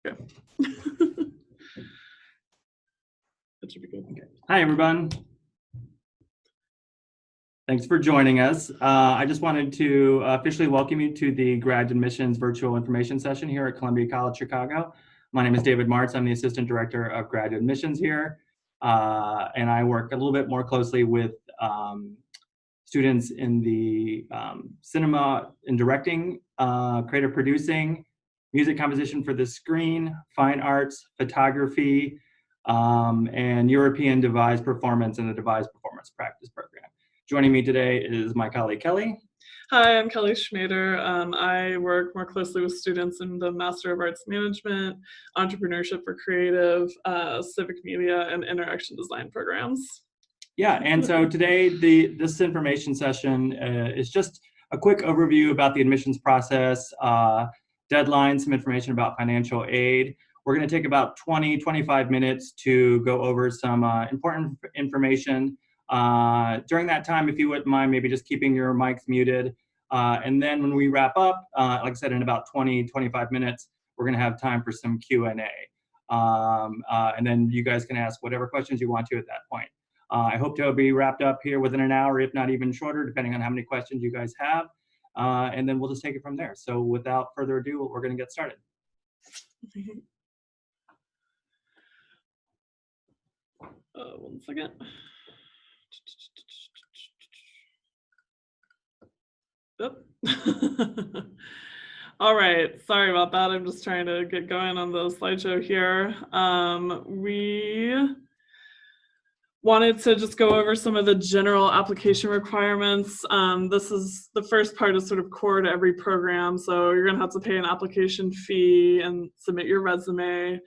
Okay. That should be good. Okay. Hi, everyone. Thanks for joining us. I just wanted to officially welcome you to the Grad Admissions Virtual Information Session here at Columbia College Chicago. My name is David Marts. I'm the Assistant Director of Grad Admissions here. And I work a little bit more closely with students in the cinema and directing, creative producing, music composition for the screen, fine arts, photography, and European device performance and the device performance practice program. Joining me today is my colleague, Kelly. Hi, I'm Kelly Schmader. I work more closely with students in the Master of Arts Management, Entrepreneurship for Creative, Civic Media, and Interaction Design programs. Yeah, and so today, this information session is just a quick overview about the admissions process, deadlines, some information about financial aid. We're going to take about 20-25 minutes to go over some important information. During that time, if you wouldn't mind, maybe just keeping your mics muted. And then when we wrap up, like I said, in about 20-25 minutes, we're going to have time for some Q&A. And then you guys can ask whatever questions you want to at that point. I hope to be wrapped up here within an hour, if not even shorter, depending on how many questions you guys have. And then we'll just take it from there. So without further ado, we're going to get started. One second. Oop. All right, sorry about that. I'm just trying to get going on the slideshow here. We wanted to just go over some of the general application requirements. This is the first part is sort of core to every program. So you're gonna have to pay an application fee and submit your resume,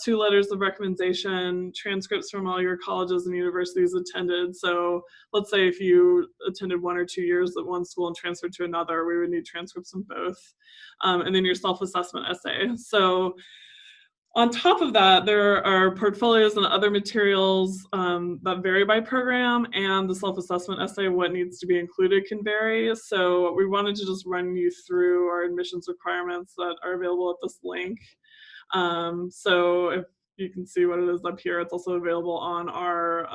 2 letters of recommendation, transcripts from all your colleges and universities attended. So let's say if you attended 1 or 2 years at one school and transferred to another, we would need transcripts from both. And then your self-assessment essay. So on top of that, there are portfolios and other materials that vary by program, and the self-assessment essay, what needs to be included, can vary. So we wanted to just run you through our admissions requirements that are available at this link. So if you can see what it is up here, it's also available on our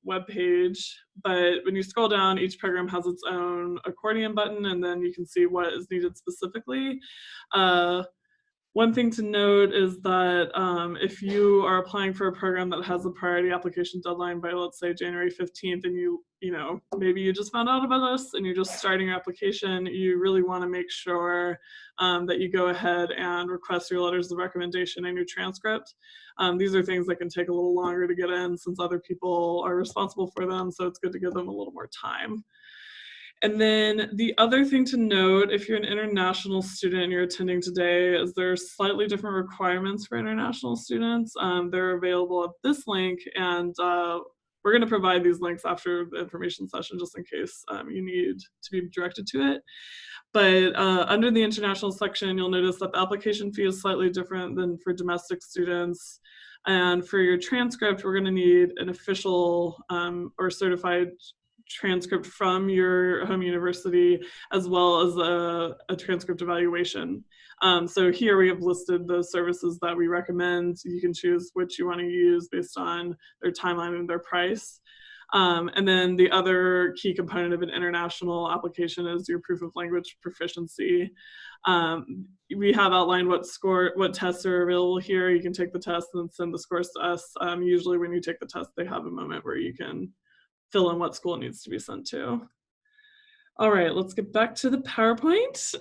webpage. But when you scroll down, each program has its own accordion button, and then you can see what is needed specifically. One thing to note is that if you are applying for a program that has a priority application deadline by, let's say, January 15th, and you know, maybe you just found out about this and you're just starting your application, you really want to make sure that you go ahead and request your letters of recommendation and your transcript. These are things that can take a little longer to get in since other people are responsible for them, so it's good to give them a little more time. And then the other thing to note, if you're an international student and you're attending today, is there are slightly different requirements for international students. They're available at this link, and we're going to provide these links after the information session just in case you need to be directed to it. But under the international section, you'll notice that the application fee is slightly different than for domestic students. And for your transcript, we're going to need an official or certified transcript from your home university, as well as a transcript evaluation. So here we have listed the services that we recommend. You can choose which you want to use based on their timeline and their price. And then the other key component of an international application is your proof of language proficiency. We have outlined what tests are available here. You can take the test and then send the scores to us. Usually when you take the test, they have a moment where you can fill in what school it needs to be sent to. All right, let's get back to the PowerPoint.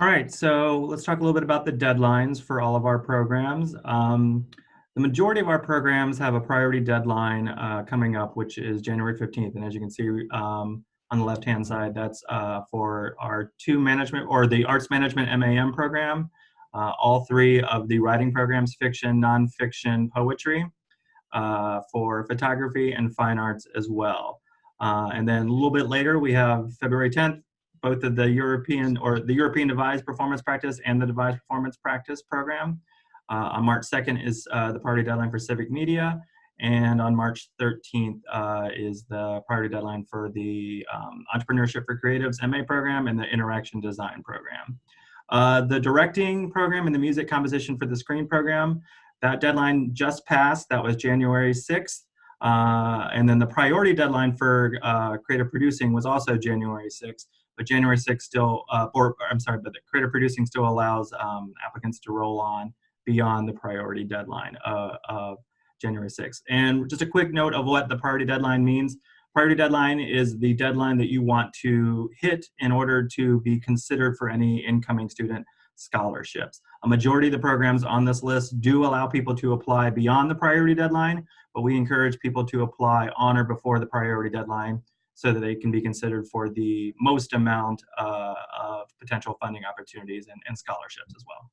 All right, so let's talk a little bit about the deadlines for all of our programs. The majority of our programs have a priority deadline coming up, which is January 15th. And as you can see on the left-hand side, that's for our 2 management or the Arts Management MAM program, all 3 of the writing programs, fiction, nonfiction, poetry, for photography and fine arts as well. And then a little bit later, we have February 10th, both of the European Device Performance Practice and the Device Performance Practice program. On March 2nd is the priority deadline for Civic Media, and on March 13th is the priority deadline for the Entrepreneurship for Creatives MA program and the Interaction Design program. The directing program and the music composition for the screen program, that deadline just passed. That was January 6th. And then the priority deadline for creative producing was also January 6th. But January 6th still, but the creative producing still allows applicants to roll on beyond the priority deadline of January 6th. And just a quick note of what the priority deadline means. Priority deadline is the deadline that you want to hit in order to be considered for any incoming student scholarships. A majority of the programs on this list do allow people to apply beyond the priority deadline, but we encourage people to apply on or before the priority deadline so that they can be considered for the most amount of potential funding opportunities and scholarships as well.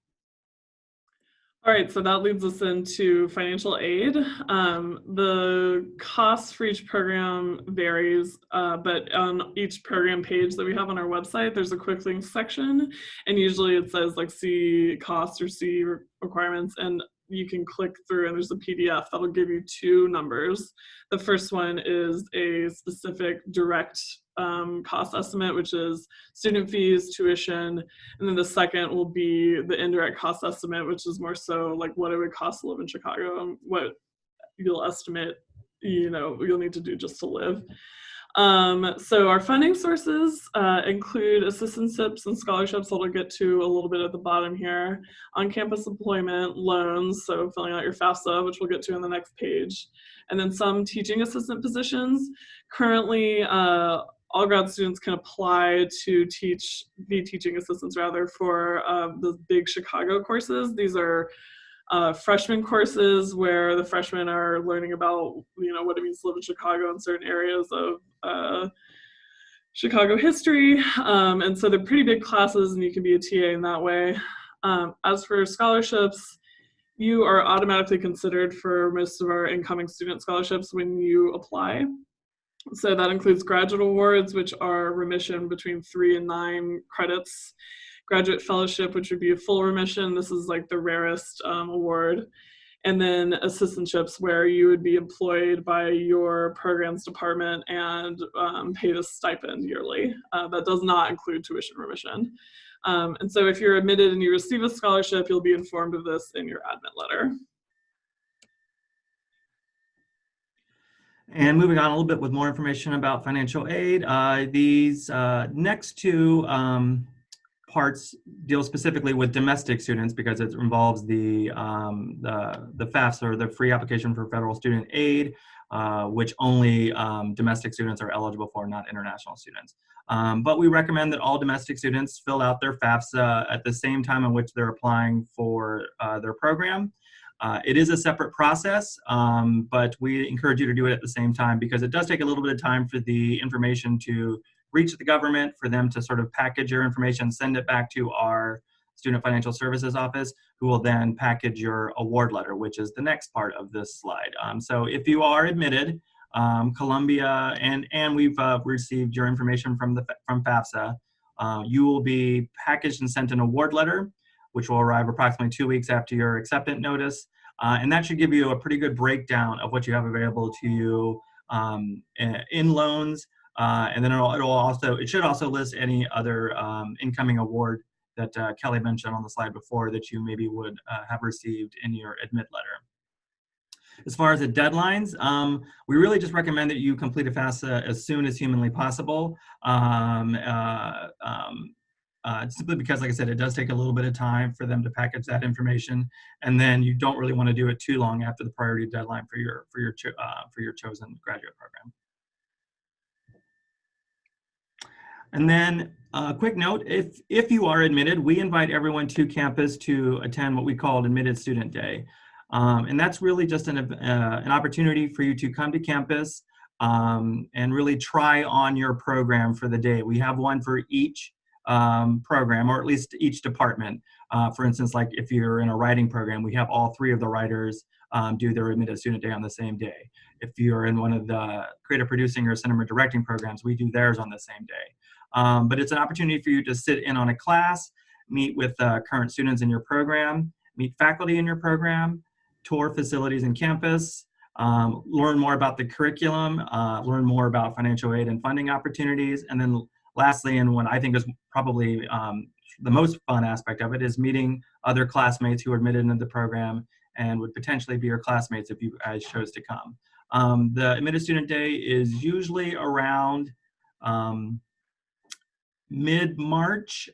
All right, so that leads us into financial aid. The cost for each program varies, but on each program page that we have on our website, there's a quick links section, and usually it says like see costs or see requirements, and you can click through and there's a PDF that'll give you two numbers. The first one is a specific direct cost estimate, which is student fees, tuition, and then the second will be the indirect cost estimate, which is more so like what it would cost to live in Chicago and what you'll estimate, you'll need to do just to live. So our funding sources include assistantships and scholarships that I'll get to a little bit at the bottom here, on-campus employment, loans, so filling out your FAFSA, which we'll get to on the next page, and then some teaching assistant positions. Currently, all grad students can apply to be teaching assistants rather for the big Chicago courses. These are freshman courses where the freshmen are learning about, what it means to live in Chicago in certain areas of Chicago history. And so they're pretty big classes and you can be a TA in that way. As for scholarships, you are automatically considered for most of our incoming student scholarships when you apply. So that includes graduate awards, which are remission between 3 and 9 credits. Graduate fellowship, which would be a full remission. This is like the rarest award. And then assistantships, where you would be employed by your programs department and paid a stipend yearly. That does not include tuition remission. And so if you're admitted and you receive a scholarship, you'll be informed of this in your admit letter. And moving on a little bit with more information about financial aid, these next two parts deal specifically with domestic students because it involves the FAFSA, or the free application for federal student aid, which only domestic students are eligible for, not international students. But we recommend that all domestic students fill out their FAFSA at the same time in which they're applying for their program. It is a separate process, but we encourage you to do it at the same time because it does take a little bit of time for the information to reach the government, for them to sort of package your information, send it back to our Student Financial Services Office, who will then package your award letter, which is the next part of this slide. So if you are admitted, Columbia, and we've received your information from FAFSA, you will be packaged and sent an award letter, which will arrive approximately 2 weeks after your acceptance notice. And that should give you a pretty good breakdown of what you have available to you in loans. And then it should also list any other incoming award that Kelly mentioned on the slide before that you maybe would have received in your admit letter. As far as the deadlines, we really just recommend that you complete a FAFSA as soon as humanly possible. Simply because, like I said, it does take a little bit of time for them to package that information, and then you don't really want to do it too long after the priority deadline for your chosen graduate program. And then a quick note, if you are admitted, we invite everyone to campus to attend what we call Admitted Student Day. And that's really just an opportunity for you to come to campus and really try on your program for the day. We have one for each program, or at least each department. For instance, like if you're in a writing program, we have all 3 of the writers do their Admitted Student Day on the same day. If you're in one of the creative producing or cinema directing programs, we do theirs on the same day. But it's an opportunity for you to sit in on a class, meet with current students in your program, meet faculty in your program, tour facilities and campus, learn more about the curriculum, learn more about financial aid and funding opportunities, and then lastly, and what I think is probably the most fun aspect of it is meeting other classmates who are admitted into the program and would potentially be your classmates if you guys chose to come. The admitted student day is usually around mid-March,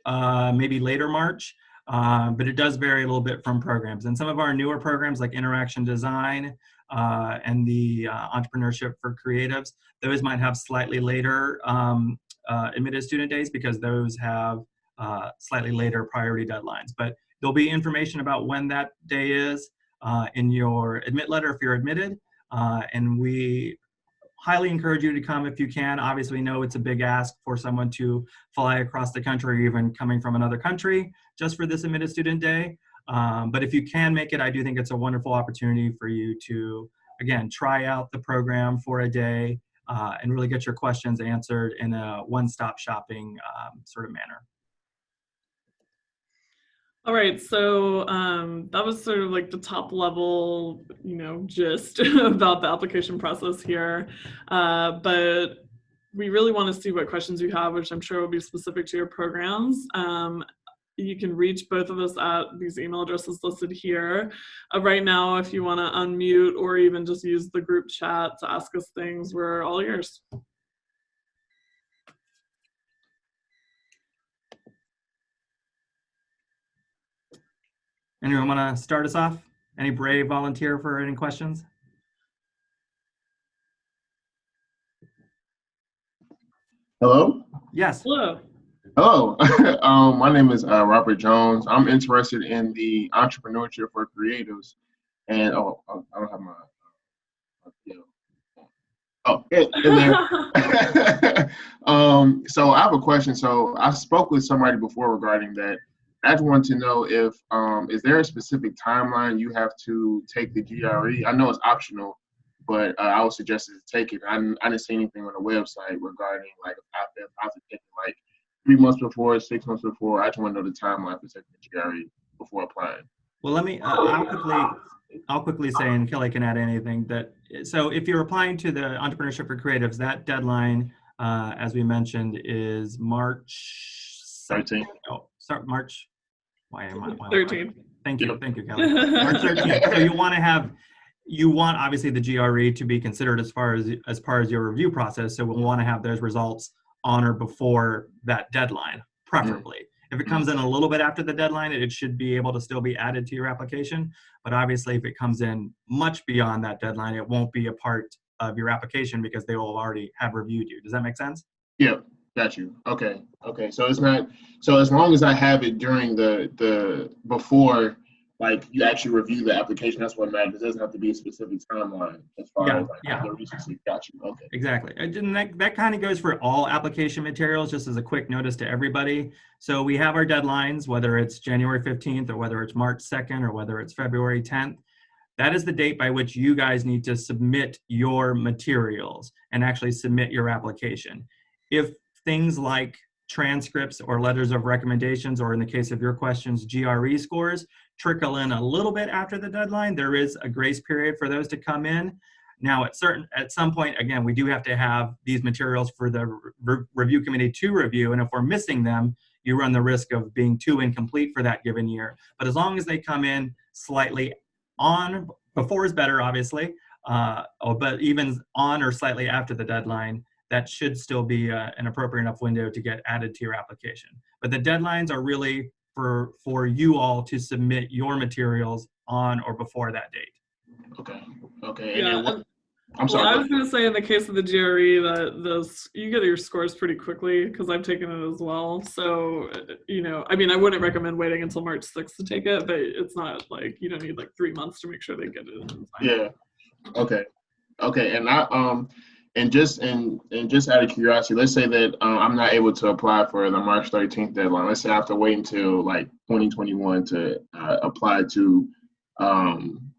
maybe later March, but it does vary a little bit from programs. And some of our newer programs like interaction design and the entrepreneurship for creatives, those might have slightly later admitted student days because those have slightly later priority deadlines. But there'll be information about when that day is in your admit letter if you're admitted. And we highly encourage you to come if you can. Obviously, we know it's a big ask for someone to fly across the country, or even coming from another country, just for this admitted student day. But if you can make it, I do think it's a wonderful opportunity for you to, again, try out the program for a day and really get your questions answered in a one-stop shopping sort of manner. All right, so that was sort of like the top level, gist about the application process here. But we really want to see what questions you have, which I'm sure will be specific to your programs. You can reach both of us at these email addresses listed here. Right now, if you want to unmute or even just use the group chat to ask us things, we're all ears. Anyone want to start us off? Any brave volunteer for any questions? Hello? Yes. Hello. Hello. My name is Robert Jones. I'm interested in the entrepreneurship for creatives. And, I don't have my, in there. So I have a question. So I spoke with somebody before regarding that. I just want to know if, is there a specific timeline you have to take the GRE? I know it's optional, but I would suggest to take it. I didn't see anything on the website regarding like if I have to take it like 3 months before, 6 months before. I just want to know the timeline for taking the GRE before applying. Well, let me, I'll quickly say, and Kelly can add anything, that, so if you're applying to the Entrepreneurship for Creatives, that deadline, as we mentioned, is March 13th. Oh, sorry, March. Why am I? 13th. Thank you, Kelly. March 13th. So you want obviously the GRE to be considered as far as your review process. So we'll want to have those results on or before that deadline, preferably. If it comes in a little bit after the deadline, it should be able to still be added to your application. But obviously, if it comes in much beyond that deadline, it won't be a part of your application because they will already have reviewed you. Does that make sense? Yeah, got you. Okay. So it's not, so as long as I have it during the before, like you actually review the application, that's what matters. It doesn't have to be a specific timeline as far as like the recency. Got you. Okay. Exactly. And that kind of goes for all application materials, just as a quick notice to everybody. So we have our deadlines, whether it's January 15th or whether it's March 2nd or whether it's February 10th. That is the date by which you guys need to submit your materials and actually submit your application. If things like transcripts or letters of recommendations, or in the case of your questions, GRE scores, trickle in a little bit after the deadline, there is a grace period for those to come in. Now, at some point, again, we do have to have these materials for the review committee to review, and if we're missing them, you run the risk of being too incomplete for that given year. But as long as they come in slightly on, before is better, obviously, but even on or slightly after the deadline, that should still be an appropriate enough window to get added to your application. But the deadlines are really for you all to submit your materials on or before that date. Okay. Yeah. And then I'm sorry. Well, I was going to say in the case of the GRE that you get your scores pretty quickly because I've taken it as well. So, I mean, I wouldn't recommend waiting until March 6th to take it, but it's not like you don't need like 3 months to make sure they get it in time. Yeah. Okay. And and just out of curiosity, let's say that I'm not able to apply for the March 13th deadline. Let's say I have to wait until like 2021 to apply to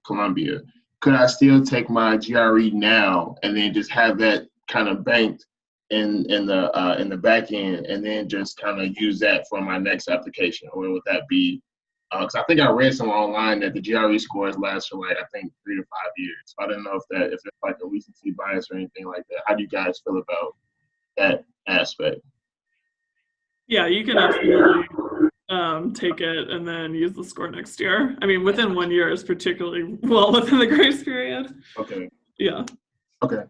Columbia. Could I still take my GRE now and then just have that kind of banked in the back end and then just kind of use that for my next application, or would that be? Because I think I read somewhere online that the GRE scores last for like I think 3 to 5 years. So I don't know if it's like a recency bias or anything like that. How do you guys feel about that aspect? Yeah, you can absolutely take it and then use the score next year. I mean, within 1 year is particularly well within the grace period. Okay. Yeah. Okay.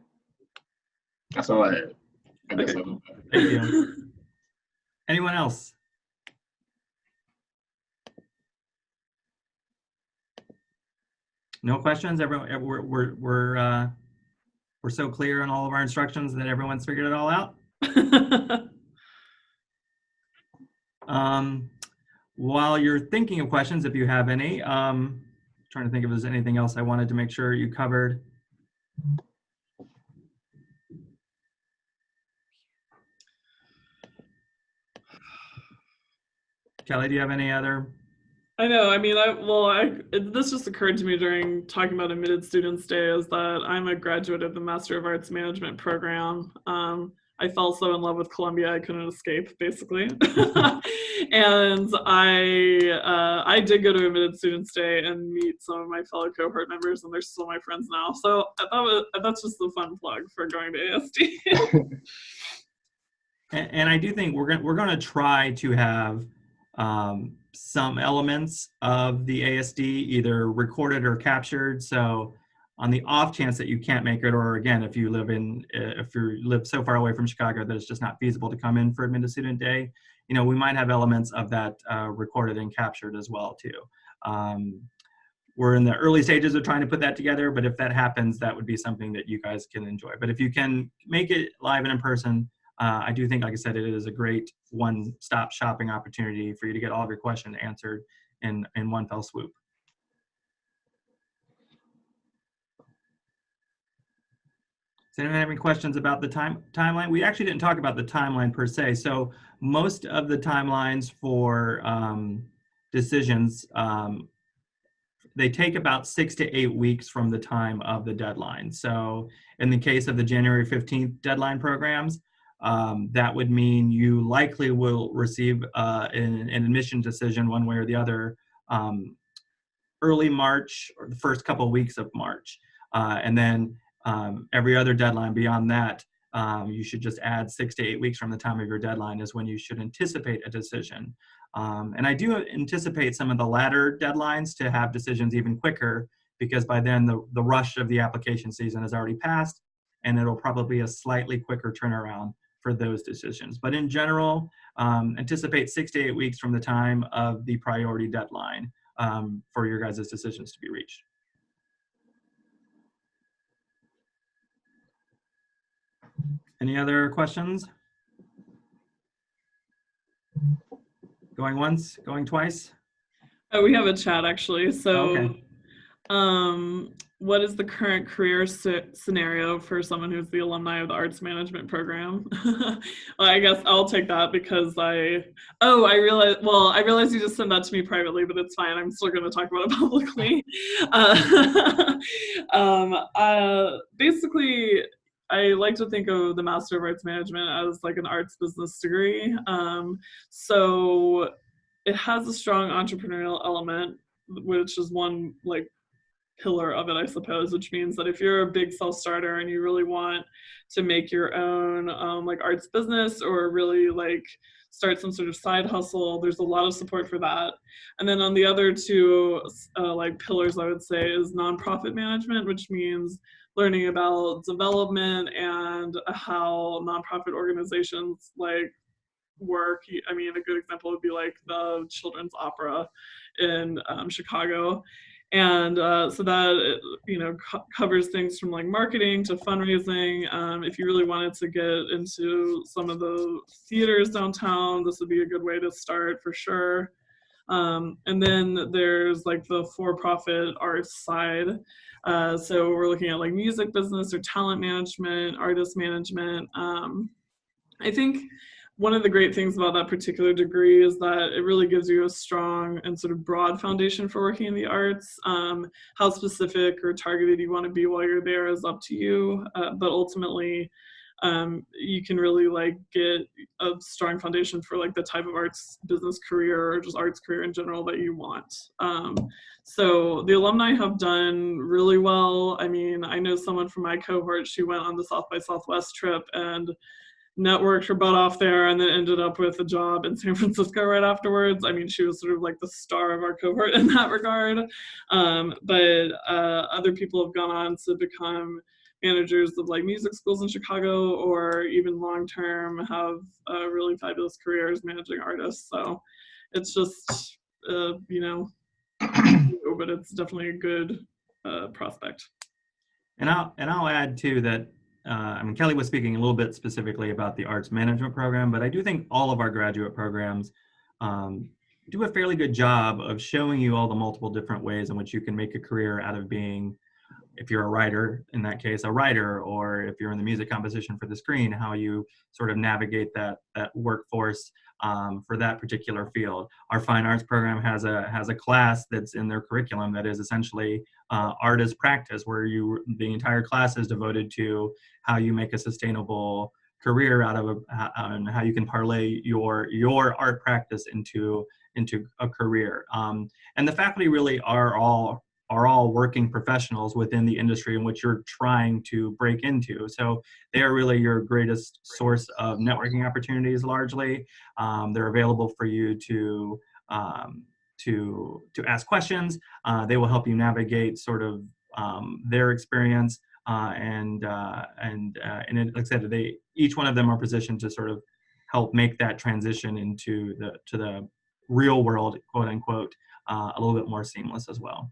That's all I had. I guess Okay. Thank you. Anyone else? No questions? Everyone, we're so clear on all of our instructions that everyone's figured it all out? While you're thinking of questions, if you have any, trying to think if there's anything else I wanted to make sure you covered. Kelly, do you have any other? I know. I mean, this just occurred to me during talking about Admitted Students Day is that I'm a graduate of the Master of Arts Management program. I fell so in love with Columbia, I couldn't escape, basically. And I did go to Admitted Students Day and meet some of my fellow cohort members, and they're still my friends now. So that's just a fun plug for going to ASD. And I do think we're going to try to have some elements of the ASD either recorded or captured. So on the off chance that you can't make it, or again, if you live so far away from Chicago that it's just not feasible to come in for Admitted Student Day, you know, we might have elements of that recorded and captured as well too. We're in the early stages of trying to put that together, but if that happens, that would be something that you guys can enjoy. But if you can make it live and in person, I do think, like I said, it is a great one-stop shopping opportunity for you to get all of your questions answered in one fell swoop. Does anyone have any questions about the timeline? We actually didn't talk about the timeline per se. So most of the timelines for decisions, they take about 6 to 8 weeks from the time of the deadline. So in the case of the January 15th deadline programs, that would mean you likely will receive an admission decision one way or the other early March or the first couple of weeks of March. And then every other deadline beyond that, you should just add 6 to 8 weeks from the time of your deadline is when you should anticipate a decision. And I do anticipate some of the latter deadlines to have decisions even quicker, because by then the rush of the application season has already passed, and it'll probably be a slightly quicker turnaround for those decisions. But in general, anticipate 6 to 8 weeks from the time of the priority deadline for your guys' decisions to be reached. Any other questions? Going once, going twice? Oh, we have a chat actually. So, Okay. What is the current career scenario for someone who's the alumni of the arts management program? Well, I guess I'll take that because I realized you just sent that to me privately, but it's fine. I'm still going to talk about it publicly. Basically, I like to think of the Master of Arts Management as like an arts business degree. So it has a strong entrepreneurial element, which is one like pillar of it, I suppose, which means that if you're a big self-starter and you really want to make your own like arts business or really like start some sort of side hustle, there's a lot of support for that. And then on the other two like pillars, I would say, is nonprofit management, which means learning about development and how nonprofit organizations like work. I mean, a good example would be like the Children's Opera in Chicago. And so that, you know, covers things from like marketing to fundraising. If you really wanted to get into some of the theaters downtown, this would be a good way to start for sure. And then there's like the for-profit arts side. So we're looking at like music business or talent management, artist management. I think one of the great things about that particular degree is that it really gives you a strong and sort of broad foundation for working in the arts. How specific or targeted you want to be while you're there is up to you, but ultimately you can really like get a strong foundation for like the type of arts business career or just arts career in general that you want. So the alumni have done really well. I mean, I know someone from my cohort, she went on the South by Southwest trip and networked her butt off there and then ended up with a job in San Francisco right afterwards. I mean, she was sort of like the star of our cohort in that regard. But other people have gone on to become managers of like music schools in Chicago, or even long-term have really fabulous careers managing artists. So it's just, you know, but it's definitely a good prospect. And I'll add too that I mean, Kelly was speaking a little bit specifically about the arts management program, but I do think all of our graduate programs do a fairly good job of showing you all the multiple different ways in which you can make a career out of being, if you're a writer, in that case, a writer, or if you're in the music composition for the screen, how you sort of navigate that workforce for that particular field. Our fine arts program has a class that's in their curriculum that is essentially art as practice, where the entire class is devoted to how you make a sustainable career out of and how you can parlay your art practice into a career. And the faculty really are all working professionals within the industry in which you're trying to break into. So they are really your greatest source of networking opportunities largely. They're available for you to ask questions. They will help you navigate sort of their experience. And like I said, each one of them are positioned to sort of help make that transition into the real world, quote unquote, a little bit more seamless as well.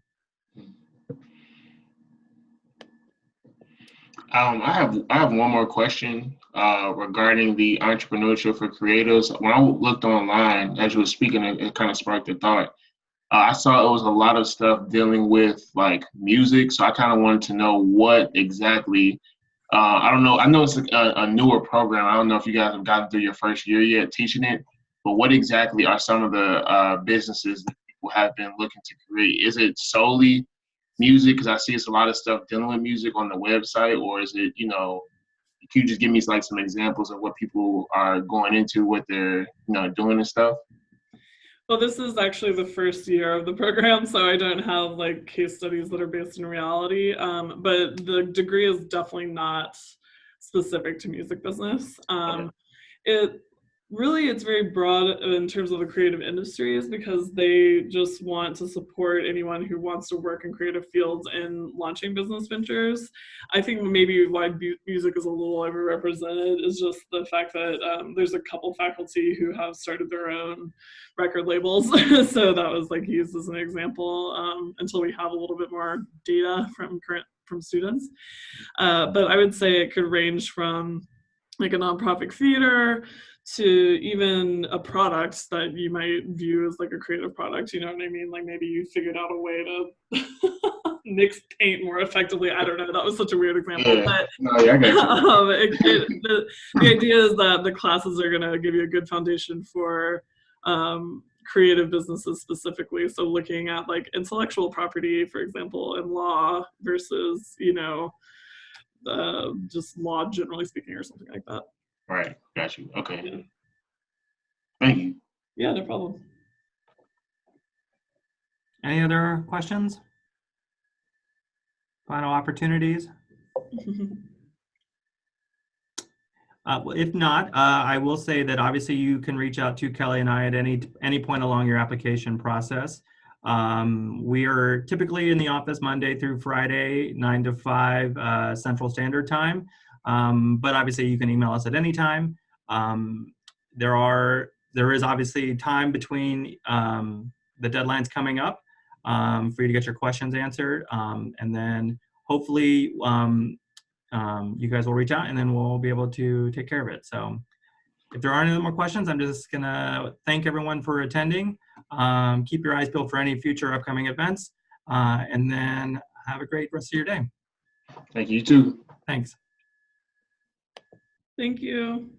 I have one more question regarding the entrepreneurship for creatives. When I looked online as you were speaking, it kind of sparked a thought. I saw it was a lot of stuff dealing with like music, so I kind of wanted to know what exactly. I don't know. I know it's a newer program. I don't know if you guys have gotten through your first year yet teaching it, but what exactly are some of the businesses that people have been looking to create? Is it solely music? Because I see it's a lot of stuff dealing with music on the website, or is it, you know, can you just give me like some examples of what people are going into, what they're, you know, doing and stuff? Well, this is actually the first year of the program, so I don't have like case studies that are based in reality, but the degree is definitely not specific to music business. It's very broad in terms of the creative industries, because they just want to support anyone who wants to work in creative fields and launching business ventures. I think maybe why music is a little overrepresented is just the fact that there's a couple faculty who have started their own record labels. So that was like used as an example until we have a little bit more data from students. But I would say it could range from like a nonprofit theater to even a product that you might view as like a creative product, you know what I mean? Like maybe you figured out a way to mix paint more effectively. I don't know, that was such a weird example. Yeah. But No, yeah, I got you. the idea is that the classes are gonna give you a good foundation for creative businesses specifically. So looking at like intellectual property, for example, and law versus, you know, just law generally speaking or something like that. Right, got you. Okay. Yeah. Thank you. Yeah, no problem. Any other questions? Final opportunities? Well, if not, I will say that obviously you can reach out to Kelly and I at any point along your application process. We are typically in the office Monday through Friday, 9 to 5 Central Standard Time. But obviously you can email us at any time. There is obviously time between the deadlines coming up for you to get your questions answered. And then hopefully you guys will reach out and then we'll be able to take care of it. So if there aren't any more questions, I'm just gonna thank everyone for attending. Keep your eyes peeled for any future upcoming events, and then have a great rest of your day. Thank you, you too. Thanks. Thank you.